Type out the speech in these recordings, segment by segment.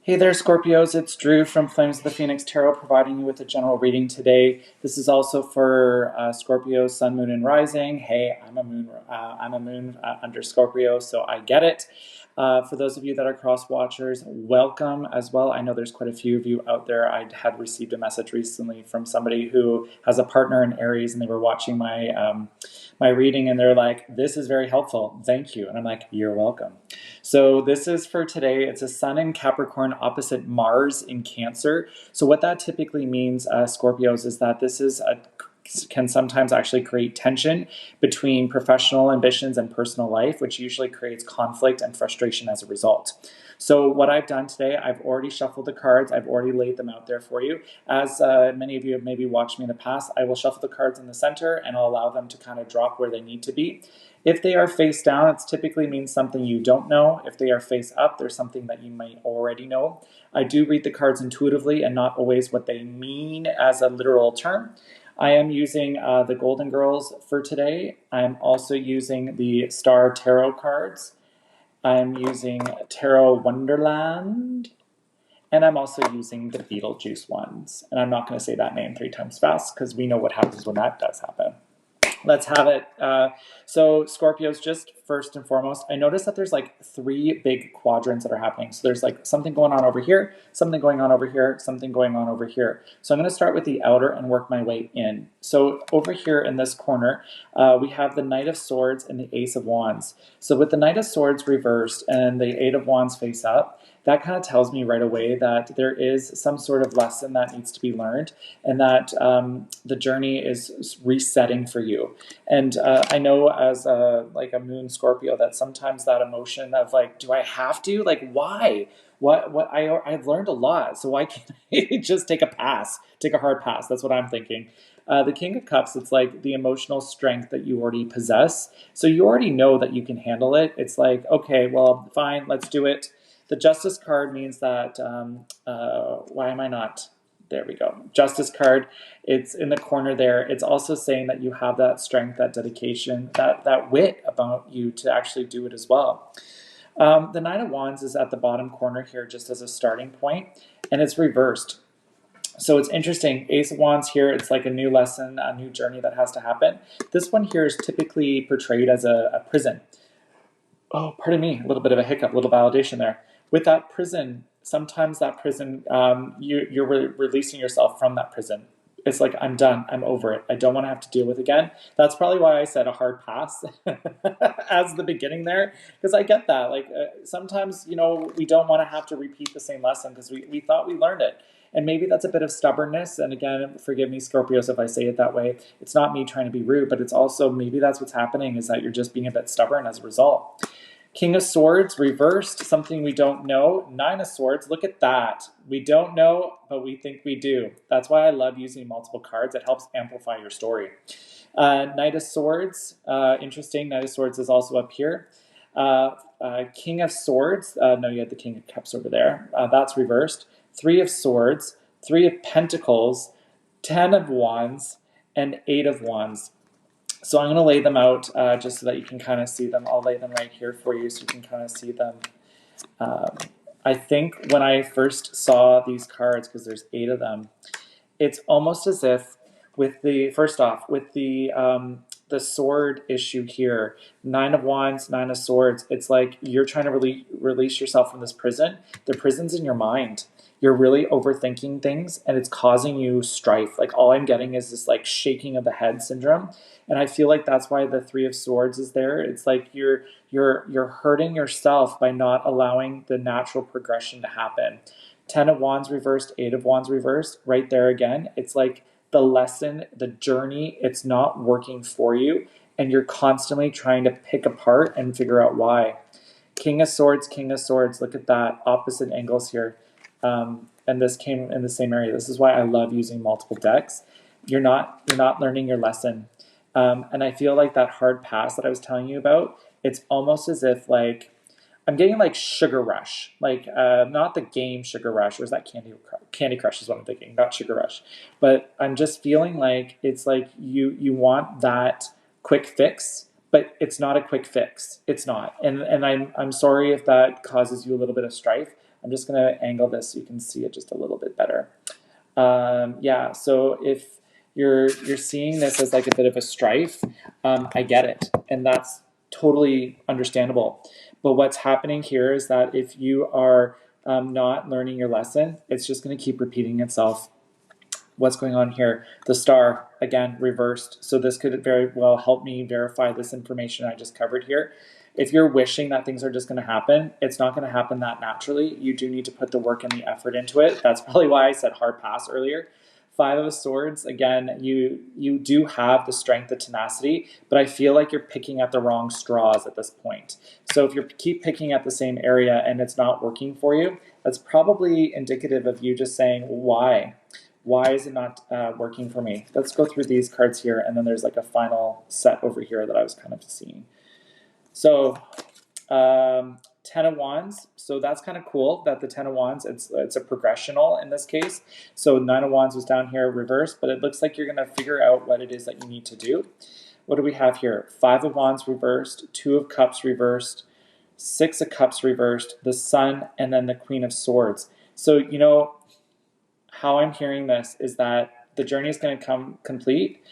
Hey there, Scorpios. It's Drew from Flames of the Phoenix Tarot, providing you with a general reading today. This is also for Scorpio, Sun, Moon, and Rising. Hey, I'm a Moon. Under Scorpio, so I get it. For those of you that are cross watchers, welcome as well. I know there's quite a few of you out there. I had received a message recently from somebody who has a partner in Aries, and they were watching my reading, and they're like, "This is very helpful. Thank you." And I'm like, "You're welcome." So this is for today. It's a Sun in Capricorn opposite Mars in Cancer. So what that typically means, Scorpios, is that can sometimes actually create tension between professional ambitions and personal life, which usually creates conflict and frustration as a result. So what I've done today, I've already shuffled the cards. I've already laid them out there for you. As many of you have maybe watched me in the past, I will shuffle the cards in the center and I'll allow them to kind of drop where they need to be. If they are face down, it typically means something you don't know. If they are face up, there's something that you might already know. I do read the cards intuitively and not always what they mean as a literal term. I am using the Golden Girls for today. I'm also using the Star Tarot cards. I'm using Tarot Wonderland. And I'm also using the Beetlejuice ones. And I'm not going to say that name 3 times fast because we know what happens when that does happen. Let's have it. So Scorpios, just first and foremost, I noticed that there's like 3 big quadrants that are happening. So there's like something going on over here, something going on over here, something going on over here. So I'm going to start with the outer and work my way in. So over here in this corner, we have the Knight of Swords and the Ace of Wands. So with the Knight of Swords reversed and the Eight of Wands face up, that kind of tells me right away that there is some sort of lesson that needs to be learned and that the journey is resetting for you. And I know as like a moon Scorpio that sometimes that emotion of like, do I have to? Like, why? I've learned a lot, so why can't I just take a hard pass? That's what I'm thinking. The King of Cups, it's like the emotional strength that you already possess. So you already know that you can handle it. It's like, okay, well, fine, let's do it. The Justice card means that, why am I not? There we go. Justice card, it's in the corner there. It's also saying that you have that strength, that dedication, that wit about you to actually do it as well. The Nine of Wands is at the bottom corner here just as a starting point, and it's reversed. So it's interesting. Ace of Wands here, it's like a new lesson, a new journey that has to happen. This one here is typically portrayed as a prison. Oh, pardon me, a little bit of a hiccup, a little validation there. With that prison, sometimes that prison, you're releasing yourself from that prison. It's like, I'm done, I'm over it. I don't want to have to deal with it again. That's probably why I said a hard pass as the beginning there, because I get that. Like sometimes, we don't want to have to repeat the same lesson because we thought we learned it. And maybe that's a bit of stubbornness. And again, forgive me, Scorpios, if I say it that way. It's not me trying to be rude, but it's also maybe that's what's happening is that you're just being a bit stubborn as a result. King of Swords reversed, something we don't know. 9 of Swords, look at that. We don't know, but we think we do. That's why I love using multiple cards. It helps amplify your story. Knight of Swords, interesting. Knight of Swords is also up here. King of Swords, no, you had the King of Cups over there. That's reversed. 3 of Swords, 3 of Pentacles, 10 of Wands, and 8 of Wands. So I'm going to lay them out just so that you can kind of see them. I'll lay them right here for you so you can kind of see them. I think when I first saw these cards, because there's 8 of them, it's almost as if with the sword issue here, 9 of Wands, 9 of Swords, it's like you're trying to release yourself from this prison. The prison's in your mind. You're really overthinking things and it's causing you strife. Like all I'm getting is this like shaking of the head syndrome. And I feel like that's why the 3 of Swords is there. It's like you're hurting yourself by not allowing the natural progression to happen. 10 of Wands reversed, 8 of Wands reversed, right there again. It's like the lesson, the journey, it's not working for you. And you're constantly trying to pick apart and figure out why. King of Swords, look at that. Opposite angles here. And this came in the same area. This is why I love using multiple decks. You're not learning your lesson. And I feel like that hard pass that I was telling you about, it's almost as if like I'm getting like Sugar Rush, like not the game Sugar Rush, or is that Candy Crush is what I'm thinking, not Sugar Rush. But I'm just feeling like it's like you want that quick fix, but it's not a quick fix. It's not. And I'm sorry if that causes you a little bit of strife. I'm just going to angle this so you can see it just a little bit better. Yeah, so if you're seeing this as like a bit of a strife, I get it, and that's totally understandable. But what's happening here is that if you are not learning your lesson, it's just going to keep repeating itself. What's going on here? The star, again, reversed. So this could very well help me verify this information I just covered here. If you're wishing that things are just going to happen, it's not going to happen that naturally. You do need to put the work and the effort into it. That's probably why I said hard pass earlier. Five of Swords, again, you do have the strength, the tenacity, but I feel like you're picking at the wrong straws at this point. So if you keep picking at the same area and it's not working for you, that's probably indicative of you just saying, why? Why is it not working for me? Let's go through these cards here, and then there's like a final set over here that I was kind of seeing. So, Ten of Wands. So that's kind of cool that the Ten of Wands, it's a progressional in this case. So Nine of Wands was down here reversed, but it looks like you're going to figure out what it is that you need to do. What do we have here? Five of Wands reversed, Two of Cups reversed, Six of Cups reversed, the Sun, and then the Queen of Swords. So, you know, how I'm hearing this is that the journey is going to come complete,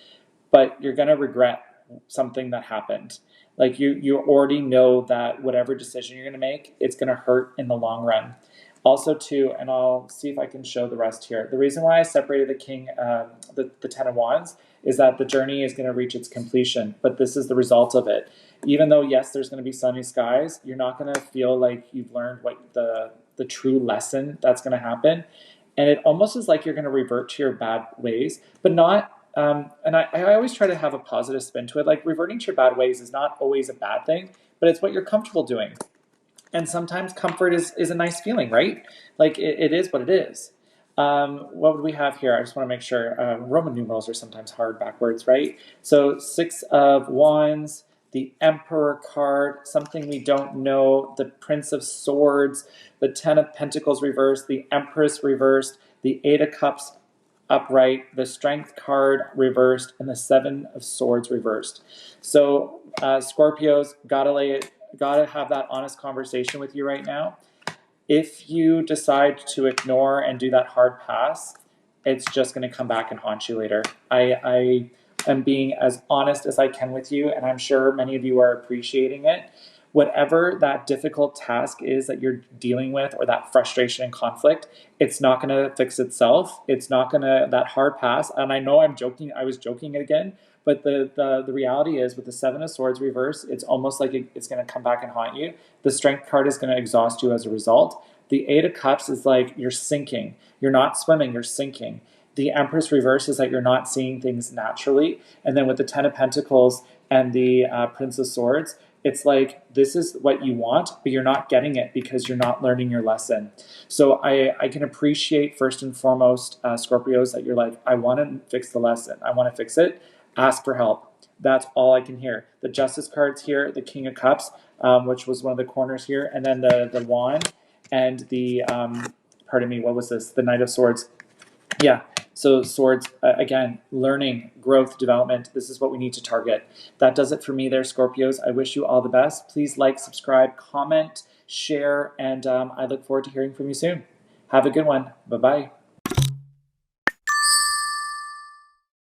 but you're going to regret something that happened. Like you already know that whatever decision you're going to make, it's going to hurt in the long run. Also, too, and I'll see if I can show the rest here. The reason why I separated the King, the Ten of Wands, is that the journey is going to reach its completion, but this is the result of it. Even though, yes, there's going to be sunny skies, you're not going to feel like you've learned what the true lesson that's going to happen. And it almost is like you're going to revert to your bad ways, but not. And I always try to have a positive spin to it. Like reverting to your bad ways is not always a bad thing, but it's what you're comfortable doing. And sometimes comfort is a nice feeling, right? Like it is what it is. What would we have here? I just want to make sure. Roman numerals are sometimes hard backwards, right? So Six of Wands, the Emperor card, something we don't know, the Prince of Swords, the Ten of Pentacles reversed, the Empress reversed, the Eight of Cups upright, the Strength card reversed, and the Seven of Swords reversed. So Scorpios, gotta have that honest conversation with you right now. If you decide to ignore and do that hard pass, it's just going to come back and haunt you later. I am being as honest as I can with you, and I'm sure many of you are appreciating it. Whatever that difficult task is that you're dealing with, or that frustration and conflict, it's not going to fix itself. It's not going to, that hard pass, and I know I'm joking, I was joking again, but the reality is with the Seven of Swords reverse, it's almost like it's going to come back and haunt you. The Strength card is going to exhaust you as a result. The Eight of Cups is like you're sinking. You're not swimming, you're sinking. The Empress reverse is that you're not seeing things naturally. And then with the Ten of Pentacles and the Prince of Swords, it's like this is what you want, but you're not getting it because you're not learning your lesson. So I can appreciate first and foremost, Scorpios, that you're like, I want to fix the lesson. I want to fix it. Ask for help. That's all I can hear. The Justice card's here, the King of Cups, which was one of the corners here, and then the Wand and the, pardon me, what was this? The Knight of Swords. Yeah, so swords, again, learning, growth, development. This is what we need to target. That does it for me there, Scorpios. I wish you all the best. Please like, subscribe, comment, share, and I look forward to hearing from you soon. Have a good one. Bye-bye.